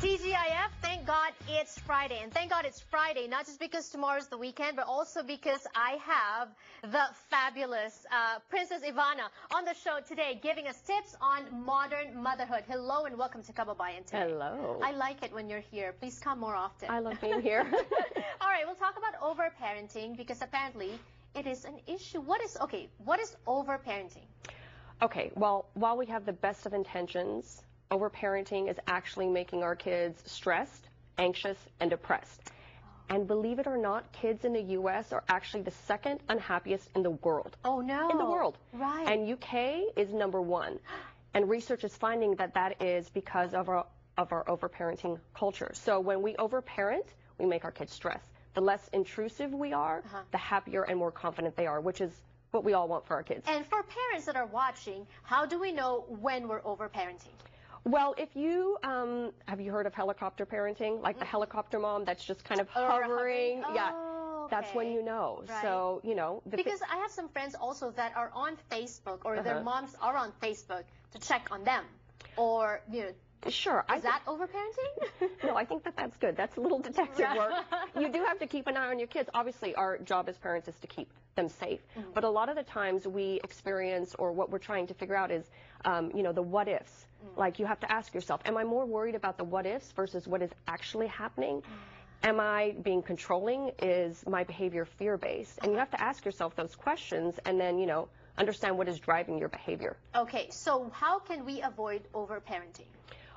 TGIF, thank God it's Friday. And thank God it's Friday, not just because tomorrow's the weekend, but also because I have the fabulous Princess Ivana on the show today, giving us tips on modern motherhood. Hello and welcome to Kababayan today. Hello. I like it when you're here. Please come more often. I love being here. All right, we'll talk about overparenting because apparently it is an issue. What is overparenting? Okay, well, while we have the best of intentions, overparenting is actually making our kids stressed, anxious, and depressed. And believe it or not, kids in the U.S. are actually the second unhappiest in the world. Oh, no. In the world. Right. And UK is #1. And research is finding that that is because of our overparenting culture. So when we overparent, we make our kids stressed. The less intrusive we are, the happier and more confident they are, which is what we all want for our kids. And for parents that are watching, how do we know when we're overparenting? Well, if you, have you heard of helicopter parenting? Like the helicopter mom that's just kind of hovering? Oh, yeah, okay. that's when you know. Right. So, you know. Because I have some friends also that are on Facebook or their moms are on Facebook to check on them. Or, you know. Sure. Is that overparenting? No, I think that that's good. That's a little detective work. You do have to keep an eye on your kids. Obviously, our job as parents is to keep them safe. But a lot of the times we experience, or what we're trying to figure out is, you know, the what ifs. Like you have to ask yourself, am I more worried about the what ifs versus what is actually happening? Am I being controlling? Is my behavior fear-based? And you have to ask yourself those questions and then, you know, understand what is driving your behavior. Okay, so how can we avoid overparenting?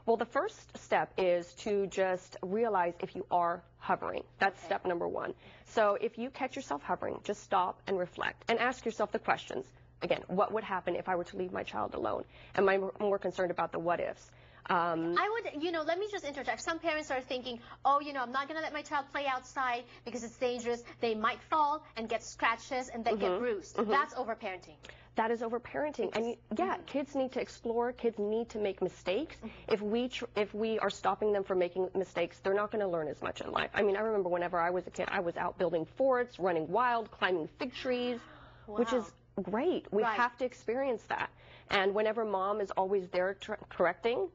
Well, the first step is to just realize if you are hovering. That's step #1. So if you catch yourself hovering, just stop and reflect and ask yourself the questions. Again, what would happen if I were to leave my child alone? Am I more concerned about the what ifs? I would, you know, let me just interject. Some parents are thinking, oh, you know, I'm not going to let my child play outside because it's dangerous. They might fall and get scratches and then get bruised. That's overparenting. That is overparenting. And yeah, kids need to explore. Kids need to make mistakes. If we are stopping them from making mistakes, they're not going to learn as much in life. I mean, I remember whenever I was a kid, I was out building forts, running wild, climbing fig trees, which is great. We have to experience that. And whenever mom is always there correcting,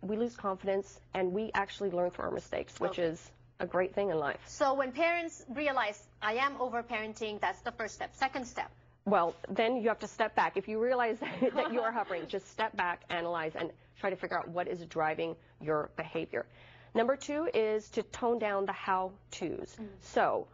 we lose confidence and we actually learn through our mistakes, which is a great thing in life. So when parents realize I am overparenting, that's the first step. Second step. Well, then you have to step back. If you realize that you are hovering, just step back, analyze, and try to figure out what is driving your behavior. #2 is to tone down the how-tos. So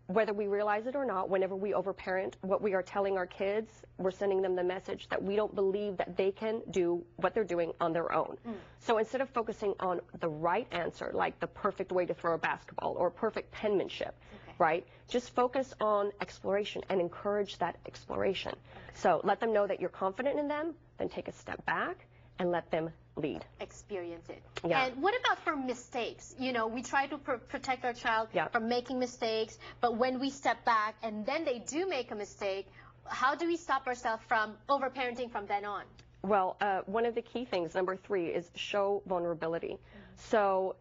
whether we realize it or not, whenever we overparent, what we are telling our kids, we're sending them the message that we don't believe that they can do what they're doing on their own. So instead of focusing on the right answer, like the perfect way to throw a basketball or perfect penmanship, right? Just focus on exploration and encourage that exploration. So let them know that you're confident in them, then take a step back and let them lead. Experience it. Yeah. And what about for mistakes? You know, we try to protect our child from making mistakes, but when we step back and then they do make a mistake, how do we stop ourselves from overparenting from then on? Well, one of the key things, #3, is show vulnerability. So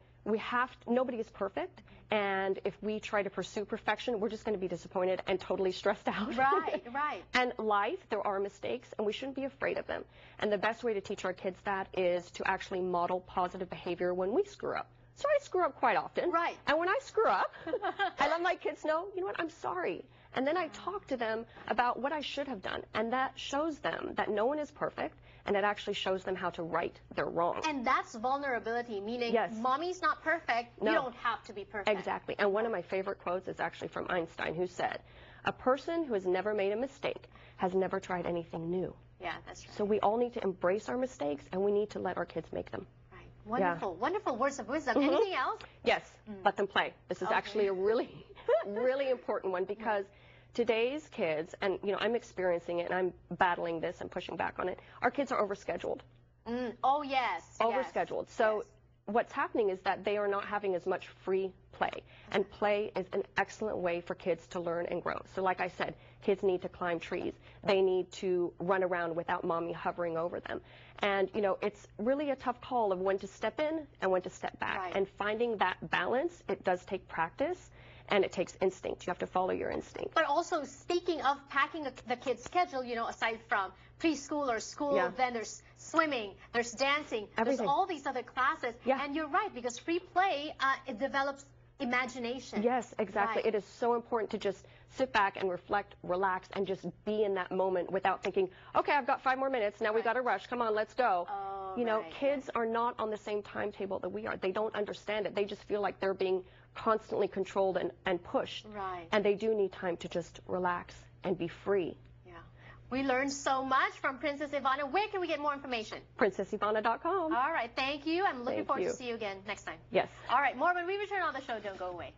nobody is perfect. And if we try to pursue perfection, we're just going to be disappointed and totally stressed out. Right, right. And life, there are mistakes, and we shouldn't be afraid of them. And the best way to teach our kids that is to actually model positive behavior when we screw up. So I screw up quite often. Right. And when I screw up, I let my kids know, you know what, I'm sorry. And then I talk to them about what I should have done. And that shows them that no one is perfect, and it actually shows them how to right their wrong. And that's vulnerability, meaning mommy's not perfect, you don't have to be perfect. Exactly. And one of my favorite quotes is actually from Einstein, who said, a person who has never made a mistake has never tried anything new. Yeah, that's right. So we all need to embrace our mistakes, and we need to let our kids make them. Right. Wonderful. Wonderful words of wisdom. Anything else? Yes. Let them play. This is actually a really, really important one because today's kids, and you know, I'm experiencing it and I'm battling this and pushing back on it. Our kids are overscheduled. Oh, yes. Overscheduled. So what's happening is that they are not having as much free play. And play is an excellent way for kids to learn and grow. So like I said, kids need to climb trees. They need to run around without mommy hovering over them. And, you know, it's really a tough call of when to step in and when to step back. And finding that balance, it does take practice. And it takes instinct. You have to follow your instinct. But also, speaking of packing the kid's schedule, you know, aside from preschool or school, then there's swimming, there's dancing, Everything. there's all these other classes. Yeah. And you're right, because free play, it develops imagination. Yes, exactly. Right. It is so important to just sit back and reflect, relax, and just be in that moment without thinking, okay, I've got 5 more minutes, now we got to rush, come on, let's go. Oh, you know, right, kids are not on the same timetable that we are. They don't understand it. They just feel like they're being constantly controlled and pushed. Right. And they do need time to just relax and be free. Yeah. We learned so much from Princess Ivana. Where can we get more information? PrincessIvana.com. All right, thank you. I'm looking Thank forward you. to see you again next time. Yes. All right, more when we return on the show. Don't go away.